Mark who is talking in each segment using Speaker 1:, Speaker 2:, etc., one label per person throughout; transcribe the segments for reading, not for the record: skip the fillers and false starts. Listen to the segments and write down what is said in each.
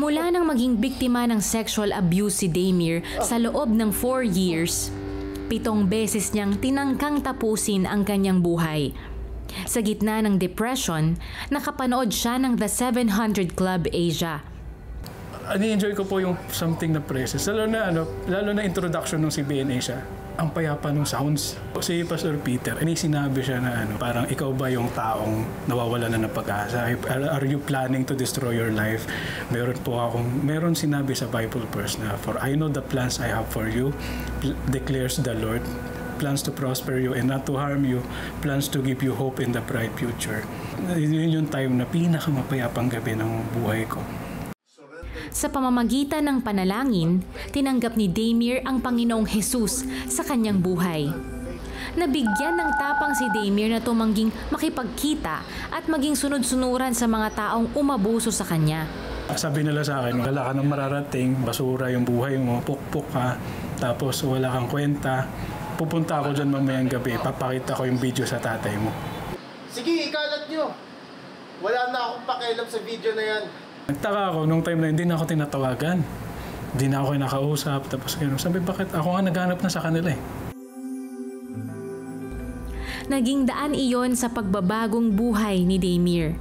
Speaker 1: Mula nang maging biktima ng sexual abuse si Damir sa loob ng 4 years, 7 beses niyang tinangkang tapusin ang kanyang buhay. Sa gitna ng depression, nakapanood siya ng The 700 Club Asia.
Speaker 2: Ini-enjoy ko po yung something na praises. Lalo na introduction ng CBN Asia. Ang payapa ng sounds. Si Pastor Peter, sinabi siya na parang ikaw ba yung taong nawawala na ng pag-asa? Are you planning to destroy your life? Meron sinabi sa Bible verse na, for I know the plans I have for you, declares the Lord. Plans to prosper you and not to harm you, plans to give you hope in the bright future. Yun yung time na pinakamapayapang gabi ng buhay ko.
Speaker 1: Sa pamamagitan ng panalangin, tinanggap ni Damir ang Panginoong Jesus sa kanyang buhay. Nabigyan ng tapang si Damir na tumangging makipagkita at maging sunod-sunuran sa mga taong umabuso sa kanya.
Speaker 2: Sabi nila sa akin, wala ka nang mararating, basura yung buhay mo, pukpok ka, tapos wala kang kwenta. Pupunta ako dyan mamayang gabi, papakita ko yung video sa tatay mo.
Speaker 3: Sige, ikalat nyo. Wala na akong pakialam sa video na yan.
Speaker 2: Nagtaka ako, nung time na hindi na ako tinatawagan. Hindi na ako nakausap. Tapos gano'n, sabi, bakit ako nga naghanap na sa kanila eh.
Speaker 1: Naging daan iyon sa pagbabagong buhay ni Damir.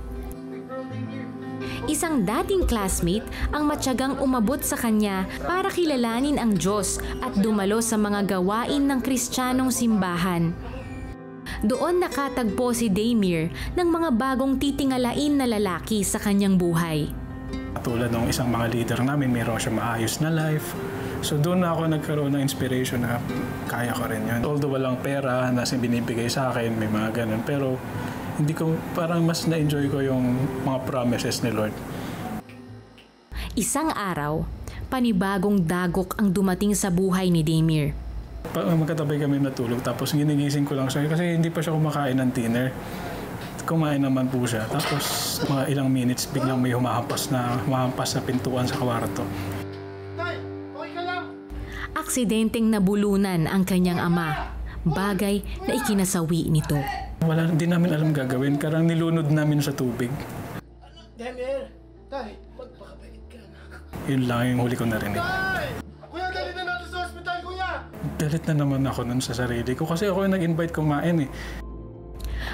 Speaker 1: Isang dating classmate ang matyagang umabot sa kanya para kilalanin ang Diyos at dumalo sa mga gawain ng Kristiyanong simbahan. Doon nakatagpo si Damir ng mga bagong titingalain na lalaki sa kanyang buhay.
Speaker 2: Tulad ng isang mga leader namin, mayroon siya maayos na life. So doon na ako nagkaroon ng inspiration na kaya ko rin yun. Although walang pera na binibigay sa akin, may mga ganun. Pero hindi ko, parang mas na-enjoy ko yung mga promises ni Lord.
Speaker 1: Isang araw, panibagong dagok ang dumating sa buhay ni Damir.
Speaker 2: Magkatabay kami natulog, tapos ginigising ko lang siya kasi hindi pa siya kumakain ng dinner. Kumain naman po siya. Tapos mga ilang minutes, biglang may humahampas sa pintuan sa kwarto.
Speaker 3: Tay, okay ka lang?
Speaker 1: Aksidenteng nabulunan ang kanyang ama, bagay na ikinasawi nito.
Speaker 2: Hindi namin alam gagawin, karang nilunod namin sa tubig.
Speaker 3: Damir, tay, magpakabait ka na.
Speaker 2: Yun lang yung huli ko narinig.
Speaker 3: Tay! Kuya, dali na natin sa ospital, kuya!
Speaker 2: Galit na naman ako nun sa sarili ko kasi ako yung nag-invite kumain eh.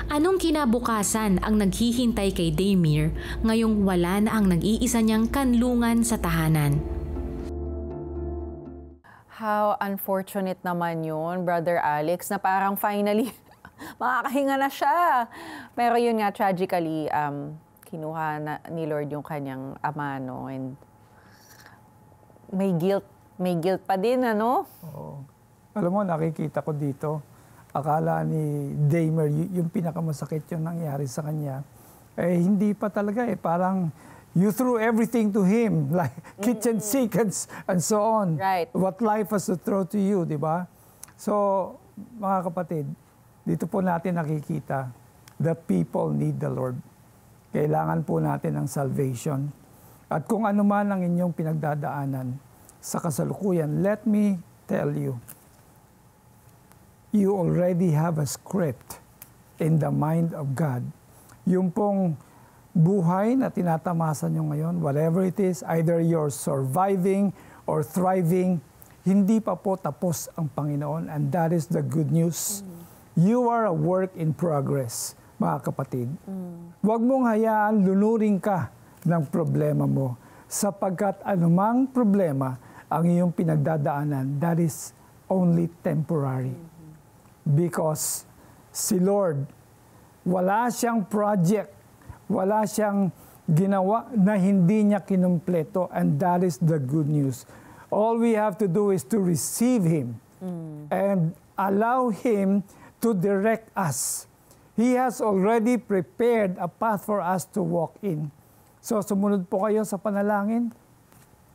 Speaker 1: Anong kinabukasan ang naghihintay kay Damir ngayong wala na ang nag-iisa niyang kanlungan sa tahanan?
Speaker 4: How unfortunate naman yun, Brother Alex, na parang finally makakahinga na siya. Pero yun nga, tragically, kinuha ni Lord yung kanyang ama, no? And may guilt pa din, ano?
Speaker 5: Oo. Alam mo, nakikita ko dito, akala ni Damir, yung pinakamasakit yung nangyari sa kanya, eh hindi pa talaga eh. Parang you threw everything to him, like kitchen seconds and so on.
Speaker 4: Right.
Speaker 5: What life has to throw to you, di ba? So, mga kapatid, dito po natin nakikita, the people need the Lord. Kailangan po natin ng salvation. At kung ano man ang inyong pinagdadaanan sa kasalukuyan, let me tell you, you already have a script in the mind of God. Yung pong buhay na tinatamasa nyo ngayon, whatever it is, either you're surviving or thriving, hindi pa po tapos ang Panginoon, and that is the good news. You are a work in progress, mga kapatid. Huwag mong hayaan lunurin ka ng problema mo, sapagkat anumang problema ang iyong pinagdadaanan, that is only temporary. Because si Lord, wala siyang project, wala siyang ginawa na hindi niya kinumpleto, and that is the good news. All we have to do is to receive Him and allow Him to direct us. He has already prepared a path for us to walk in. So sumunod po kayo sa panalangin.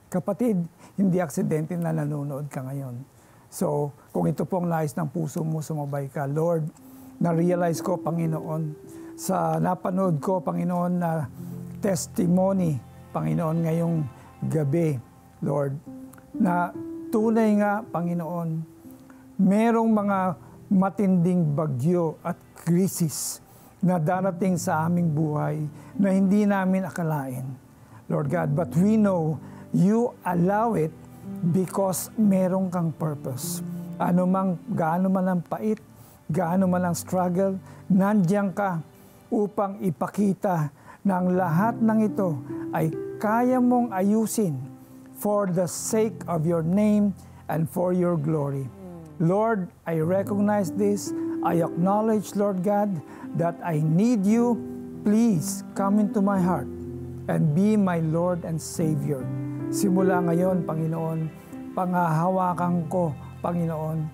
Speaker 5: Kapatid, hindi aksidente na nanonood ka ngayon. So, kung ito pong nais ng puso mo, sumabay ka. Lord, na-realize ko, Panginoon, sa napanood ko, Panginoon, na testimony, Panginoon, ngayong gabi, Lord, na tunay nga, Panginoon, merong mga matinding bagyo at krisis na darating sa aming buhay na hindi namin akalain. Lord God. But we know you allow it because meron kang purpose. Gaano man ang pait, gaano man ang struggle, nandiyan ka upang ipakita na ang lahat ng ito ay kaya mong ayusin for the sake of your name and for your glory. Lord, I recognize this. I acknowledge, Lord God, that I need you. Please come into my heart and be my Lord and Savior. Simula ngayon, Panginoon, pangahawakan ko, Panginoon,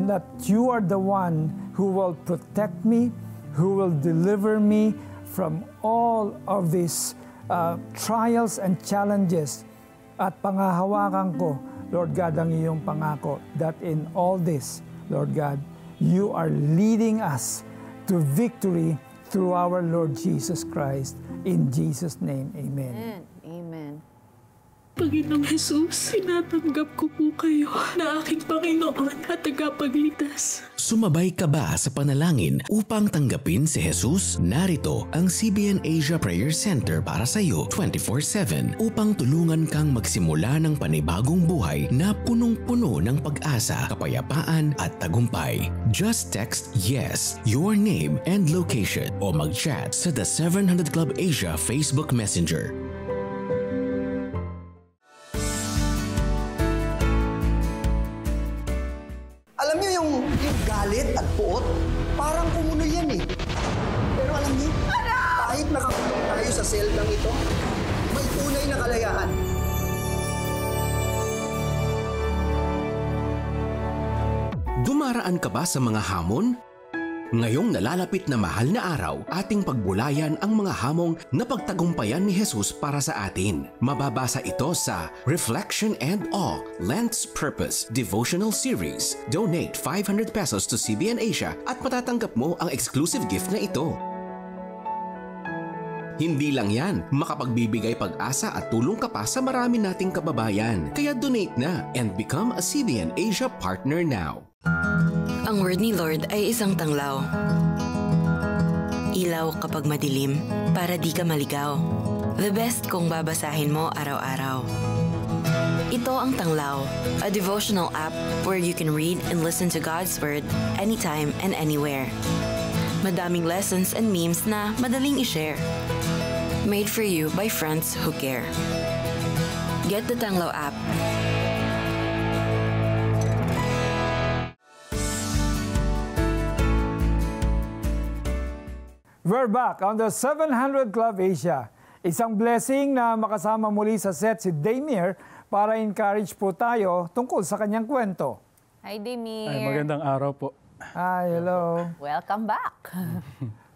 Speaker 5: that you are the one who will protect me, who will deliver me from all of these trials and challenges. At pangahawakan ko, Lord God, ang iyong pangako that in all this, Lord God, you are leading us to victory through our Lord Jesus Christ. In Jesus' name, amen.
Speaker 4: Amen.
Speaker 6: Panginoong Jesus, sinatanggap ko po kayo na aking Panginoon at tagapagligtas.
Speaker 7: Sumabay ka ba sa panalangin upang tanggapin si Jesus? Narito ang CBN Asia Prayer Center para sa iyo 24/7 upang tulungan kang magsimula ng panibagong buhay na punong-puno ng pag-asa, kapayapaan at tagumpay. Just text YES, your name and location o mag-chat sa The 700 Club Asia Facebook Messenger.
Speaker 8: Alam niyo yung galit at puot, parang kumunoy yan eh. Pero alam niyo, kahit nakakulong tayo sa seldang ito, may tunay na kalayaan.
Speaker 7: Dumaraan ka ba sa mga hamon? Ngayong nalalapit na mahal na araw, ating pagbulayan ang mga hamong napagtagumpayan ni Jesus para sa atin. Mababasa ito sa Reflection and Awe, Lent's Purpose Devotional Series. Donate 500 pesos to CBN Asia at matatanggap mo ang exclusive gift na ito. Hindi lang yan, makapagbibigay pag-asa at tulong ka pa sa marami nating kababayan. Kaya donate na and become a CBN Asia partner now.
Speaker 9: Ang word ni Lord ay isang tanglaw. Ilaw kapag madilim, para di ka maligaw. The best kung babasahin mo araw-araw. Ito ang Tanglaw, a devotional app where you can read and listen to God's Word anytime and anywhere. Madaming lessons and memes na madaling i-share. Made for you by friends who care. Get the Tanglaw app.
Speaker 5: We're back on the 700 Club Asia. Isang blessing na makasama muli sa set si Damir para encourage po tayo tungkol sa kanyang kwento.
Speaker 4: Hi, Damir.
Speaker 2: Ay, magandang araw po.
Speaker 5: Hi, hello.
Speaker 4: Welcome back.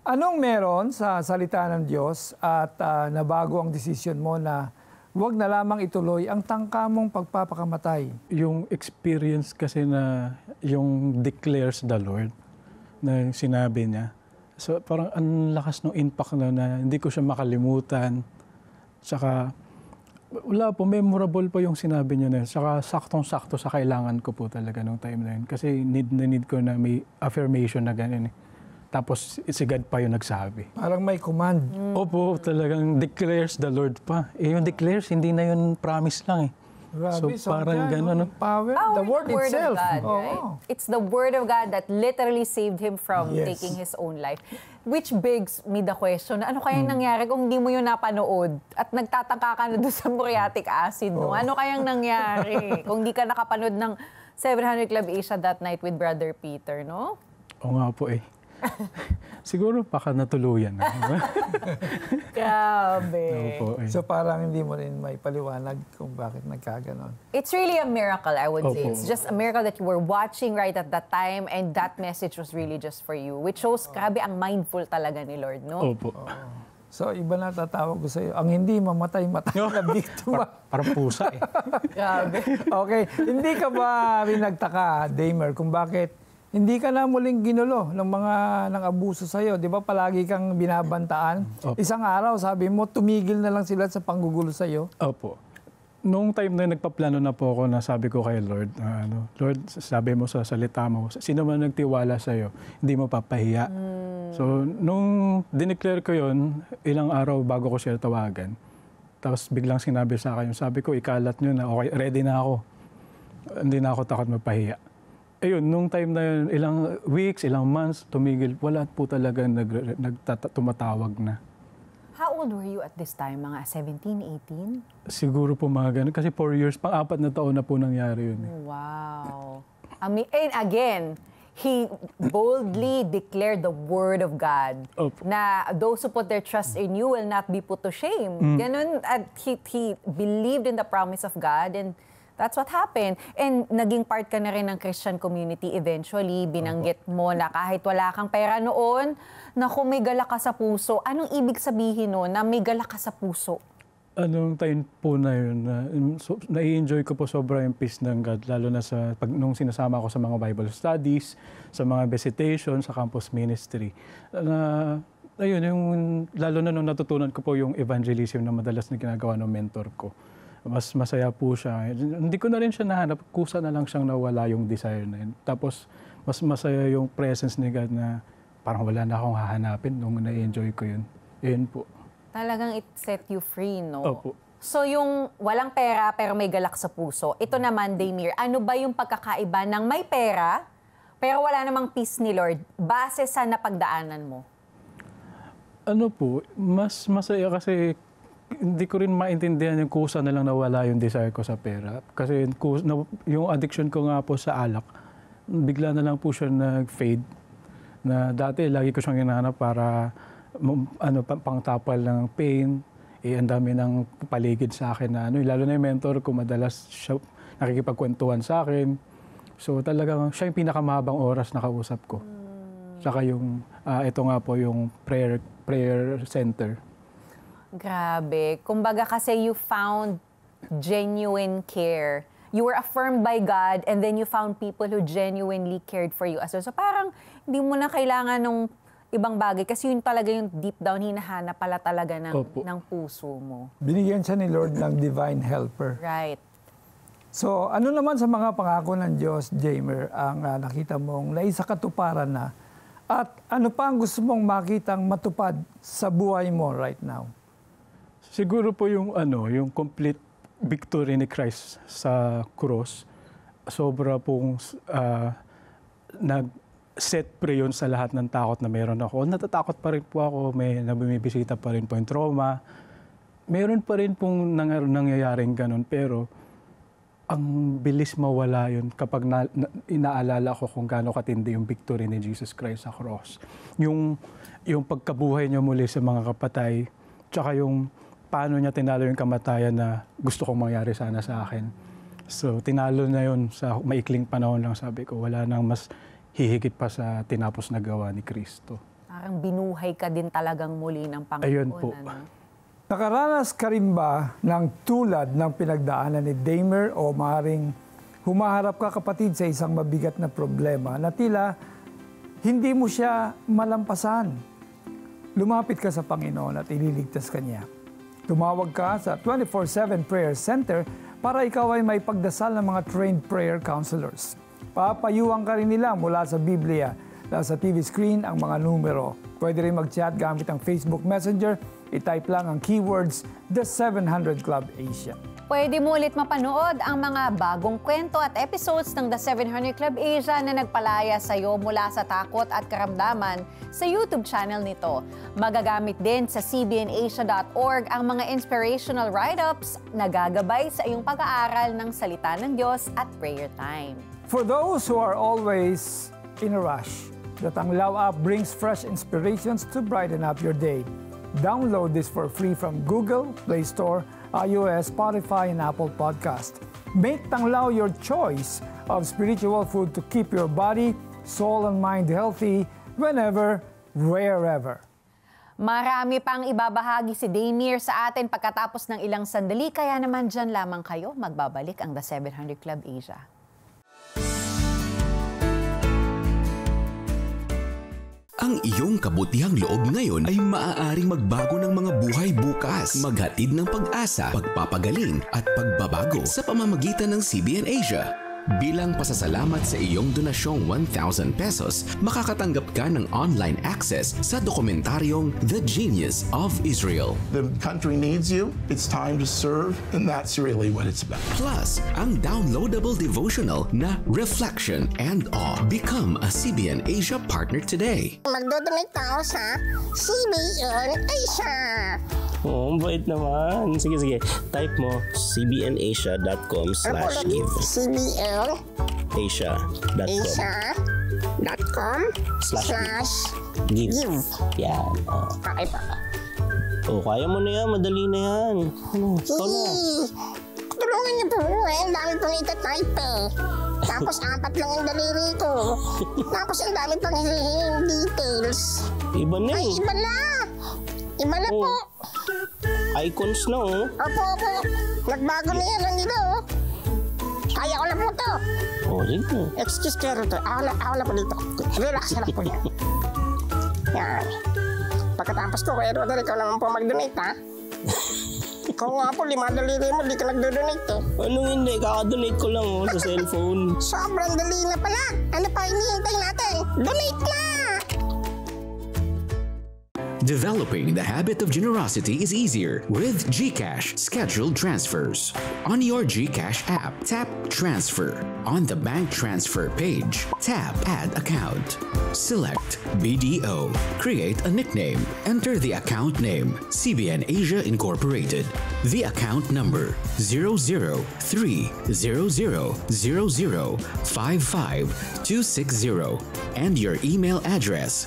Speaker 5: Anong meron sa salita ng Diyos at nabago ang desisyon mo na huwag na lamang ituloy ang tangka mong pagpapakamatay?
Speaker 2: Yung experience kasi na yung declares the Lord na sinabi niya. So parang ang lakas ng impact na hindi ko siya makalimutan. Saka wala po, memorable po yung sinabi niya na. Saka saktong-sakto sa kailangan ko po talaga nung time na yun. Kasi need ko na may affirmation na ganun eh. Tapos si God pa yung nagsabi.
Speaker 5: Parang may command.
Speaker 2: Opo, talagang declares the Lord pa. Eh yung declares, hindi na yun promise lang eh.
Speaker 5: Grabe,
Speaker 2: so parang gano'n.
Speaker 5: Power, the word itself.
Speaker 4: Of God, right? It's the word of God that literally saved him from taking his own life. Which begs me the question, ano kayang nangyari kung hindi mo yun napanood at nagtataka ka na doon sa muriatic acid, no? Ano kayang nangyari kung hindi ka nakapanood ng 700 Club Asia that night with Brother Peter, no?
Speaker 2: Oo nga po eh. Siguro baka natuluyan na.
Speaker 4: Grabe.
Speaker 2: Opo, eh.
Speaker 5: So parang hindi mo rin may paliwanag kung bakit nagkaganon.
Speaker 4: It's really a miracle, I would say.
Speaker 2: Opo.
Speaker 4: It's just a miracle that you were watching right at that time and that message was really just for you. Which shows, grabe, ang mindful talaga ni Lord, no?
Speaker 2: Opo.
Speaker 5: So iba na tatawag ko sa'yo, ang hindi mamatay-matay na biktima.
Speaker 2: Parang pusa eh.
Speaker 4: Grabe.
Speaker 5: Okay, hindi ka ba rin nagtaka, Damer, kung bakit hindi ka na muling ginulo ng abuso sa'yo? Di ba palagi kang binabantaan?
Speaker 2: Opo.
Speaker 5: Isang araw, sabi mo, tumigil na lang sila sa panggugulo sa'yo?
Speaker 2: Opo. Noong time na nagpaplano na po ako na sabi ko kay Lord, Lord, sabi mo sa salita mo, sino man nagtiwala sa'yo, hindi mo papahiya. So, nung dineclare ko yon, ilang araw bago ko siya tawagan, Tapos biglang sinabi sa akin, sabi ko, ikalat nyo na, okay, ready na ako. Hindi na ako takot magpahiya. Ayun, nung time na yun, ilang weeks, ilang months, tumigil. Wala po talaga tumatawag na.
Speaker 4: How old were you at this time? Mga 17, 18?
Speaker 2: Siguro po mga ganun. Kasi 4 years, pang-4 na taon na po nangyari yun.
Speaker 4: Wow. And again, he boldly declared the word of God.
Speaker 2: Opo.
Speaker 4: Na those who put their trust in you will not be put to shame. Ganun, at he believed in the promise of God, and that's what happened. And naging part ka na rin ng Christian community eventually. Binanggit mo na kahit wala kang pera noon, na kung may galak ka sa puso. Anong ibig sabihin no, na may galak ka sa puso?
Speaker 2: Anong time po na yun, nai-enjoy ko po sobra yung peace ng God, lalo na nung sinasama ko sa mga Bible studies, sa mga visitation, sa campus ministry. Lalo na nung natutunan ko po yung evangelism na madalas na ginagawa ng mentor ko. Mas masaya po siya. Hindi ko na rin siya nahanap, kusa na lang siyang nawala yung desire na yun. Tapos mas masaya yung presence ni God na parang wala na akong hahanapin nung nai-enjoy ko yun. Yun po.
Speaker 4: Talagang it set you free, no?
Speaker 2: Opo.
Speaker 4: So yung walang pera pero may galak sa puso, ito naman, Damir, ano ba yung pagkakaiba ng may pera pero wala namang peace ni Lord base sa napagdaanan mo?
Speaker 2: Ano po, mas masaya kasi hindi ko rin maintindihan yung kusa na lang nawala yung desire ko sa pera. Kasi yung addiction ko nga po sa alak, bigla na lang po siya nag-fade. Na dati lagi ko siyang hinahanap para pangtapal ng pain, ang dami ng paligid sa akin na lalo na yung mentor ko, madalas siya nakikipagkwentuhan sa akin. So talagang siya yung pinakamahabang oras na kausap ko. Saka yung, ito nga po yung prayer center.
Speaker 4: Grabe. Kumbaga kasi you found genuine care. You were affirmed by God and then you found people who genuinely cared for you as well. So parang hindi mo na kailangan ng ibang bagay kasi yun talaga yung deep down hinahanap pala talaga ng puso mo.
Speaker 5: Binigyan siya ni Lord ng divine helper.
Speaker 4: Right.
Speaker 5: So ano naman sa mga pangako ng Diyos, Jamer, ang nakita mong naisakatuparan na at ano pa ang gusto mong makitang matupad sa buhay mo right now?
Speaker 2: Siguro po yung complete victory ni Christ sa cross. Sobra pong nag-set free yun sa lahat ng takot na meron ako. Natatakot pa rin po ako, may nabibisita pa rin po yung trauma. Meron pa rin pong nangyayaring ganun, pero ang bilis mawala yun kapag inaalala ko kung gaano katindi yung victory ni Jesus Christ sa cross. Yung pagkabuhay niya muli sa mga kapatay, tsaka yung paano niya tinalo yung kamatayan na gusto kong mangyari sana sa akin. So, tinalo na yun sa maikling panahon lang, sabi ko. Wala nang mas hihigit pa sa tinapos na gawa ni Kristo.
Speaker 4: Parang binuhay ka din talagang muli ng Panginoon.
Speaker 2: Ayun po.
Speaker 5: Nakaranas ka rin ba ng tulad ng pinagdaanan ni Damer o maaaring humaharap ka, kapatid, sa isang mabigat na problema na tila hindi mo siya malampasan? Lumapit ka sa Panginoon at ililigtas ka niya. Tumawag ka sa 24/7 Prayer Center para ikaw ay may pagdasal ng mga trained prayer counselors. Papayuhan ka rin nila mula sa Biblia. Nasa TV screen ang mga numero. Pwede rin mag-chat gamit ang Facebook Messenger. I-type lang ang keywords, The 700 Club Asia.
Speaker 4: Pwede mo ulit mapanood ang mga bagong kwento at episodes ng The 700 Club Asia na nagpalaya sa iyo mula sa takot at karamdaman sa YouTube channel nito. Magagamit din sa cbnasia.org ang mga inspirational write-ups na gagabay sa iyong pag-aaral ng salita ng Diyos at prayer time.
Speaker 5: For those who are always in a rush, the Tanglaw app brings fresh inspirations to brighten up your day. Download this for free from Google Play Store, iOS, Spotify, and Apple Podcast. Make Tanglaw your choice of spiritual food to keep your body, soul, and mind healthy whenever, wherever.
Speaker 4: Marami pang ibabahagi si Damir sa atin pagkatapos ng ilang sandali, kaya naman dyan lamang kayo, magbabalik ang The 700 Club Asia.
Speaker 7: Ang iyong kabutihang loob ngayon ay maaaring magbago ng mga buhay bukas. Maghatid ng pag-asa, pagpapagaling at pagbabago sa pamamagitan ng CBN Asia. Bilang pasasalamat sa iyong donasyong 1,000 pesos, makakatanggap ka ng online access sa dokumentaryong The Genius of Israel.
Speaker 10: The country needs you. It's time to serve, and that's really what it's about.
Speaker 7: Plus, ang downloadable devotional na Reflection and Awe. Become a CBN Asia partner today.
Speaker 11: Magdodonate ako sa CBN Asia.
Speaker 12: Oo, bait naman. Sige. Type mo cbnasia.com/give.
Speaker 11: cbnasia.com/give.
Speaker 12: Yan.
Speaker 11: Okay pa.
Speaker 12: Kaya mo na yan. Madali na yan. Ikaw na.
Speaker 11: Tulungan niyo po. Ang dami pong itatype eh. Tapos 4 lang yung daliri ko. Tapos ang dami pang hihing details.
Speaker 12: Iba na eh.
Speaker 11: Ay, iba na. Iba na po.
Speaker 12: Icons na oh.
Speaker 11: Opo. Nagbago na yan lang dito. Kaya ko na po to.
Speaker 12: Sige.
Speaker 11: Excuse kero to. Ako na po dito. Relax na po yan. Yan. Pagkatapos ko, kaya Rodel, ikaw naman po mag-donate ha. Ikaw nga po, 5 daliri mo, di ka nag-donate eh.
Speaker 12: Anong hindi? Kaka-donate ko lang sa cellphone.
Speaker 11: Sobrang dali na pala. Ano pa hinihintay natin? Donate na!
Speaker 7: Developing the habit of generosity is easier with GCash scheduled transfers. On your GCash app, tap Transfer. On the bank transfer page, tap Add Account. Select BDO. Create a nickname. Enter the account name, CBN Asia Incorporated. The account number 003000055 and your email address.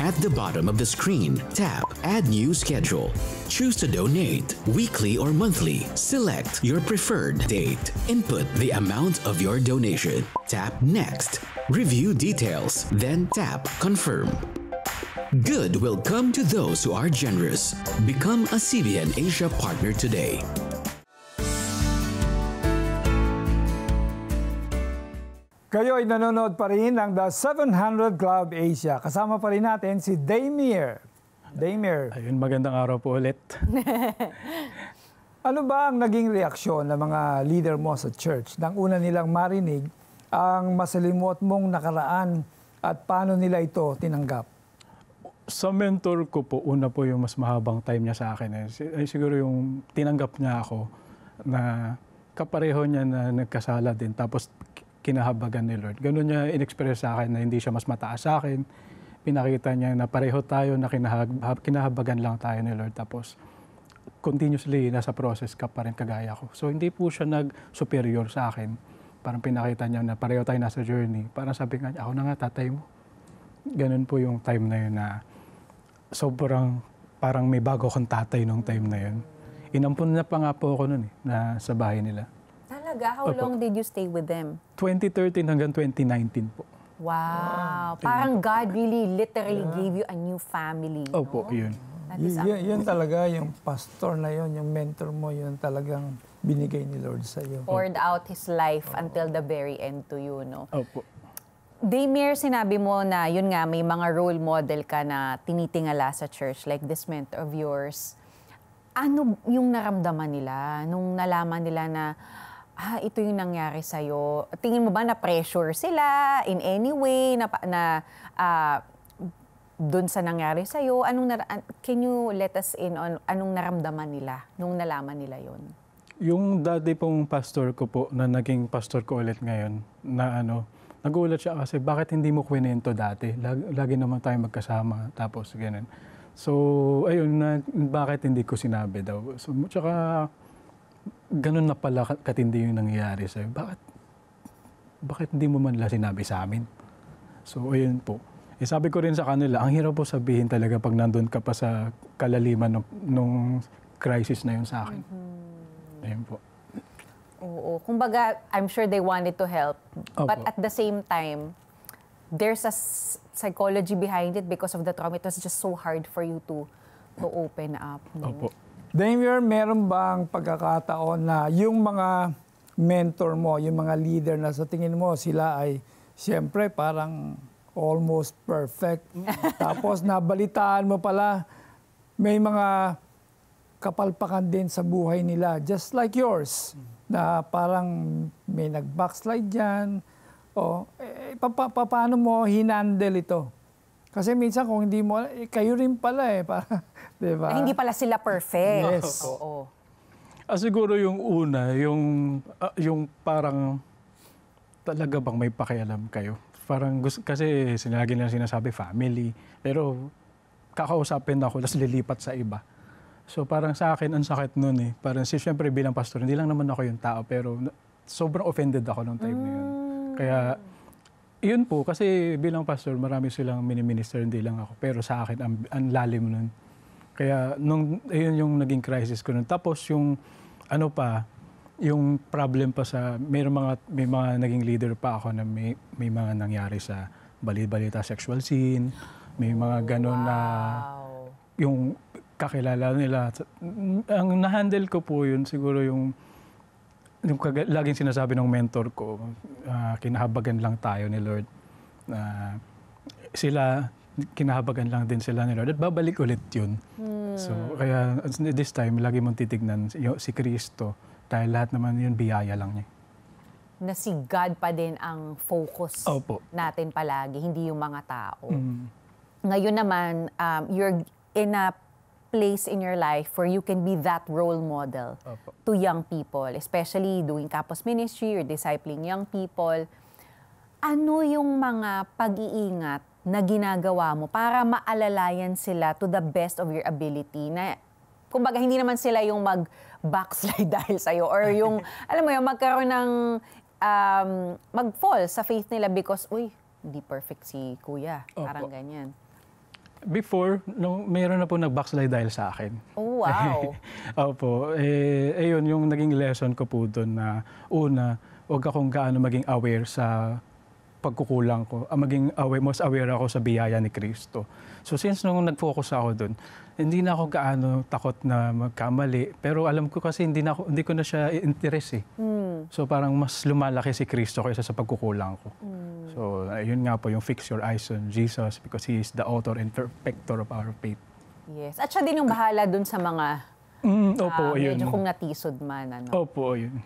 Speaker 7: At the bottom of the screen, tap Add New Schedule. Choose to donate, weekly or monthly. Select your preferred date. Input the amount of your donation. Tap Next. Review details, then tap Confirm. Good will come to those who are generous. Become a CBN Asia partner today.
Speaker 5: Kayo ay nanonood pa rin ng The 700 Club Asia. Kasama pa rin natin si Damir.
Speaker 2: Ayun, magandang araw po ulit.
Speaker 5: Ano ba ang naging reaksyon ng mga leader mo sa church nang una nilang marinig ang masalimuot mong nakaraan at paano nila ito tinanggap?
Speaker 2: Sa mentor ko po, una po yung mas mahabang time niya sa akin. Ay siguro yung tinanggap niya ako na kapareho niya na nagkasala din. Tapos kinahabagan ni Lord. Ganun niya in-express sa akin na hindi siya mas mataas sa akin. Pinakita niya na pareho tayo, na kinahabagan lang tayo ni Lord. Tapos continuously nasa process ka pa rin kagaya ko. So hindi po siya nag-superior sa akin. Parang pinakita niya na pareho tayo nasa journey. Parang sabi nga niya, ako na nga tatay mo. Ganun po yung time na yun na sobrang parang may bago akong tatay nung time na yun. Inampun na pa nga po ako nun na sa bahay nila.
Speaker 4: How long did you stay with them?
Speaker 2: 2013 hanggang 2019 po.
Speaker 4: Wow. Parang God really literally gave you a new family.
Speaker 2: Opo, yun.
Speaker 5: Yun talaga, yung pastor na yun, yung mentor mo, yun talagang binigay ni Lord sa iyo.
Speaker 4: Poured out His life until the very end to you, no?
Speaker 2: Opo.
Speaker 4: Damir, sinabi mo na yun nga, may mga role model ka na tinitingala sa church, like this mentor of yours. Ano yung naramdaman nila nung nalaman nila na ito yung nangyari sa'yo? Tingin mo ba na pressure sila in any way na dun sa nangyari sa'yo? Can you let us in on anong naramdaman nila nung nalaman nila yon?
Speaker 2: Yung dati pong pastor ko po, na naging pastor ko ulit ngayon, na nagulat siya kasi bakit hindi mo kwento dati? Lagi naman tayo magkasama, tapos ganun. So, ayun, bakit hindi ko sinabi daw? So, tsaka, ganun na pala katindi yung nangyayari sa'yo. Bakit hindi mo man lang sinabi sa amin? So, ayun po. Sabi ko rin sa kanila, ang hirap po sabihin talaga pag nandun ka pa sa kalaliman nung crisis na yun sa akin. Ayun po.
Speaker 4: Oo. Kumbaga, I'm sure they wanted to help.
Speaker 2: Opo.
Speaker 4: But at the same time, there's a psychology behind it because of the trauma. It was just so hard for you to open up. No?
Speaker 2: Opo.
Speaker 5: Damir, meron bang pagkakataon na yung mga mentor mo, yung mga leader na sa tingin mo sila ay siyempre parang almost perfect. Tapos nabalitaan mo pala may mga kapalpakan din sa buhay nila, just like yours, na parang may nag-backslide dyan, o paano mo hinandle ito? Kasi minsan kung hindi mo, kayo rin pala di ba?
Speaker 4: Hindi pala sila perfect.
Speaker 5: Yes.
Speaker 4: Oo.
Speaker 2: Siguro yung una, yung parang talaga bang may pakialam kayo? Parang kasi lagi nilang sinasabi family, pero kakausapin ako, tapos lilipat sa iba. So parang sa akin, ang sakit nun eh. Parang siyempre bilang pastor, hindi lang naman ako yung tao, pero sobrang offended ako nung time na yun. Kaya, yun po, kasi bilang pastor, marami silang mini-minister, hindi lang ako. Pero sa akin, ang lalim nun. Kaya, ayun yung naging crisis ko nun. Tapos yung, yung problem pa sa, may mga naging leader pa ako na may mga nangyari sa balita sexual scene, may mga ganon na, yung kakilala nila. Ang na-handle ko po yun, siguro yung laging sinasabi ng mentor ko, kinahabagan lang tayo ni Lord. Kinahabagan lang din sila ni Lord at babalik ulit yun. So, kaya this time, lagi mong titignan si Kristo dahil lahat naman yun, biyaya lang niya.
Speaker 4: Na si God pa din ang focus natin palagi, hindi yung mga tao. Ngayon naman, you're in a place in your life where you can be that role model to young people, especially doing campus ministry or discipling young people. Ano yung mga pag-iingat na ginagawa mo para maalalayan sila to the best of your ability na, kumbaga, hindi naman sila yung mag-backslide dahil sa'yo or yung, alam mo yung magkaroon ng, mag-fall sa faith nila because, hindi perfect si kuya. Parang ganyan.
Speaker 2: Before, mayroon na po nag-backslide dahil sa akin.
Speaker 4: Oh, wow.
Speaker 2: Opo. Ayun, yung naging lesson ko po doon na una, huwag akong gaano maging aware sa pagkukulang ko. Mas aware ako sa biyaya ni Kristo. So since nung nag-focus ako doon, hindi na ako gaano takot na magkamali. Pero alam ko kasi hindi ko na siya interest eh. So parang mas lumalaki si Kristo kaysa sa pagkukulang ko. So ayun nga po yung fix your eyes on Jesus because He is the author and perfecter of our faith.
Speaker 4: Yes. At siya din yung bahala dun sa mga medyo kung natisod man.
Speaker 2: Opo, yun.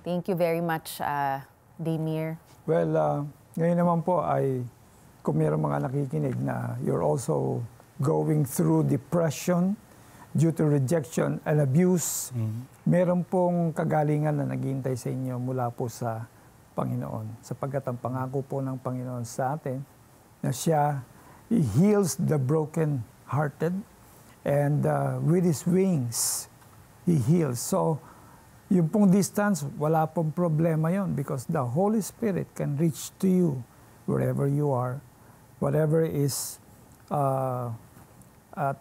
Speaker 4: Thank you very much, Damir.
Speaker 5: Well, ngayon naman po ay kung mayroong mga nakikinig na you're also going through depression due to rejection and abuse, meron pong kagalingan na naghihintay sa inyo mula po sa Panginoon. Sapagkat ang pangako po ng Panginoon sa atin na siya, He heals the broken-hearted and with His wings, He heals. So, yung pong distance, wala pong problema yon because the Holy Spirit can reach to you wherever you are. Whatever is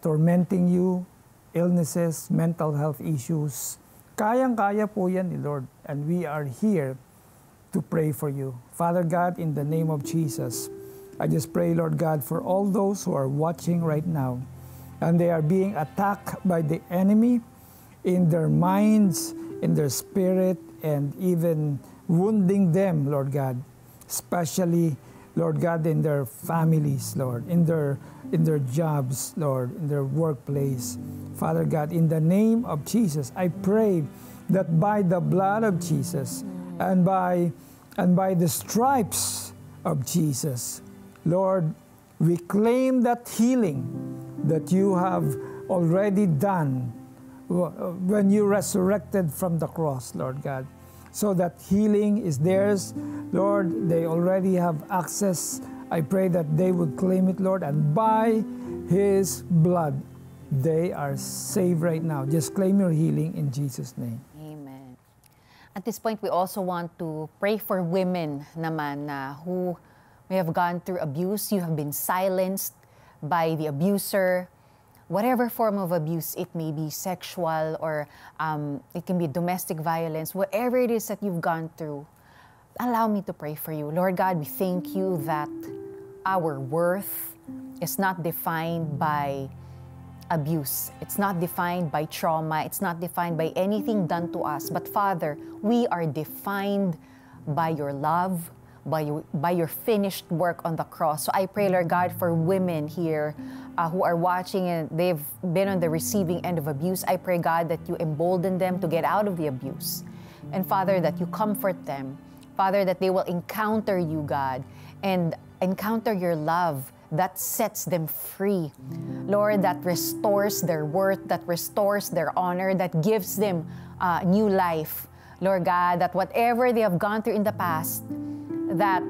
Speaker 5: tormenting you, illnesses, mental health issues, kayang-kaya po yan ni Lord. And we are here to pray for you. Father God, in the name of Jesus, I just pray, Lord God, for all those who are watching right now and they are being attacked by the enemy in their minds, in their spirit, and even wounding them, Lord God, especially, Lord God, in their families, Lord, in their jobs, Lord, in their workplace. Father God, in the name of Jesus, I pray that by the blood of Jesus and by the stripes of Jesus, Lord, we claim that healing that you have already done when you resurrected from the cross, Lord God. So that healing is theirs. Lord, they already have access. I pray that they would claim it, Lord, and by His blood, they are saved right now. Just claim your healing in Jesus' name.
Speaker 4: Amen. At this point, we also want to pray for women naman who may have gone through abuse. You have been silenced by the abuser. Whatever form of abuse, it may be sexual or it can be domestic violence, whatever it is that you've gone through, allow me to pray for you. Lord God, we thank you that our worth is not defined by abuse. It's not defined by trauma. It's not defined by anything done to us. But Father, we are defined by your love, by your finished work on the cross. So I pray, Lord God, for women here who are watching and they've been on the receiving end of abuse. I pray, God, that you embolden them to get out of the abuse. And Father, that you comfort them. Father, that they will encounter you, God, and encounter your love that sets them free. Lord, that restores their worth, that restores their honor, that gives them new life. Lord God, that whatever they have gone through in the past, that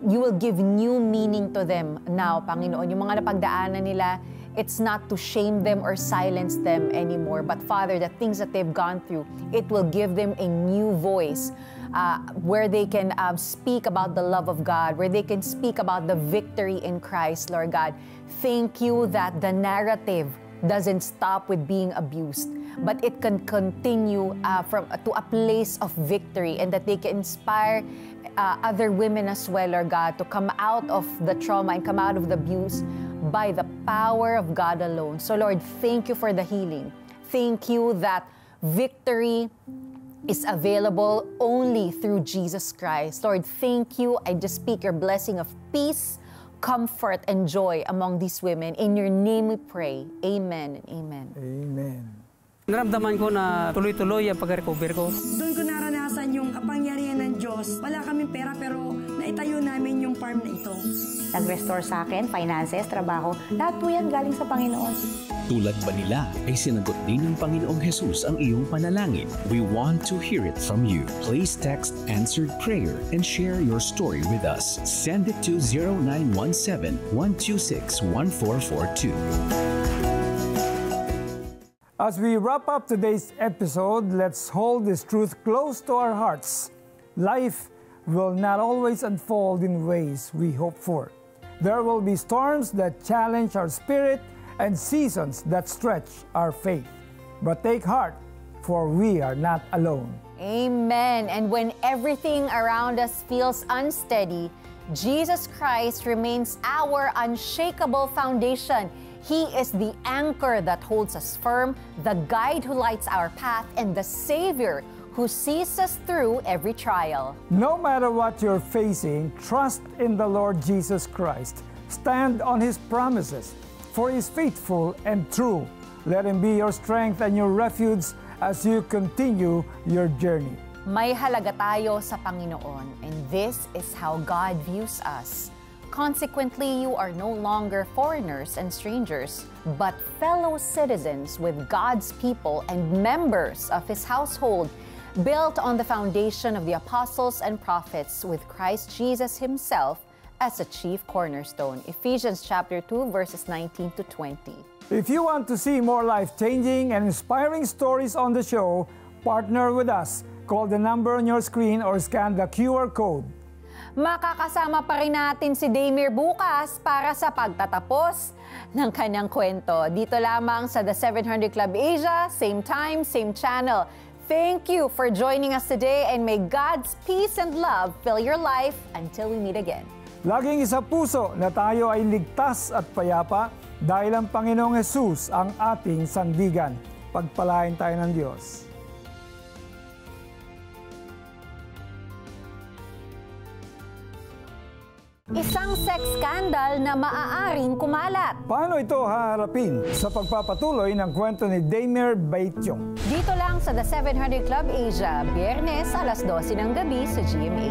Speaker 4: you will give new meaning to them now, Panginoon. Yung mga napagdaanan nila, it's not to shame them or silence them anymore. But Father, the things that they've gone through, it will give them a new voice where they can speak about the love of God, where they can speak about the victory in Christ, Lord God. Thank you that the narrative doesn't stop with being abused, but it can continue to a place of victory, and that they can inspire other women as well, Lord God, to come out of the trauma and come out of the abuse by the power of God alone. So Lord, thank you for the healing. Thank you that victory is available only through Jesus Christ. Lord, thank you. I just speak your blessing of peace, comfort, and joy among these women. In your name we pray. Amen and amen.
Speaker 5: Amen.
Speaker 13: Naramdaman ko na tuloy-tuloy ang pag-recover ko.
Speaker 14: Doon ko naranasan yung kapangyarihan ng Diyos. Wala kaming pera pero naitayo namin yung farm na ito.
Speaker 15: Nag-restore sa akin, finances, trabaho. Lahat po yan galing sa Panginoon.
Speaker 7: Tulad ba nila ay sinagot din ng Panginoong Jesus ang iyong panalangin? We want to hear it from you. Please text answered prayer and share your story with us. Send it to 0917-126-1442.
Speaker 5: As we wrap up today's episode, let's hold this truth close to our hearts. Life will not always unfold in ways we hope for. There will be storms that challenge our spirit and seasons that stretch our faith. But take heart, for we are not alone.
Speaker 4: Amen. And when everything around us feels unsteady, Jesus Christ remains our unshakable foundation. He is the anchor that holds us firm, the guide who lights our path, and the Savior who sees us through every trial.
Speaker 5: No matter what you're facing, trust in the Lord Jesus Christ. Stand on His promises, for He is faithful and true. Let Him be your strength and your refuge as you continue your journey.
Speaker 4: May halaga tayo sa Panginoon, and this is how God views us. Consequently, you are no longer foreigners and strangers, but fellow citizens with God's people and members of His household, built on the foundation of the apostles and prophets, with Christ Jesus Himself as a chief cornerstone. Ephesians chapter 2, verses 19 to 20.
Speaker 5: If you want to see more life-changing and inspiring stories on the show, partner with us. Call the number on your screen or scan the QR code.
Speaker 4: Makakasama pa rin natin si Damir bukas para sa pagtatapos ng kanyang kwento. Dito lamang sa The 700 Club Asia, same time, same channel. Thank you for joining us today, and may God's peace and love fill your life until we meet again.
Speaker 5: Laging isa puso na tayo ay ligtas at payapa dahil ang Panginoong Jesus ang ating sandigan. Pagpalain tayo ng Diyos.
Speaker 4: Isang sex scandal na maaaring kumalat.
Speaker 5: Paano ito haharapin sa pagpapatuloy ng kwento ni Damir Baityong?
Speaker 4: Dito lang sa The 700 Club Asia, Biyernes alas 12 ng gabi sa GMA.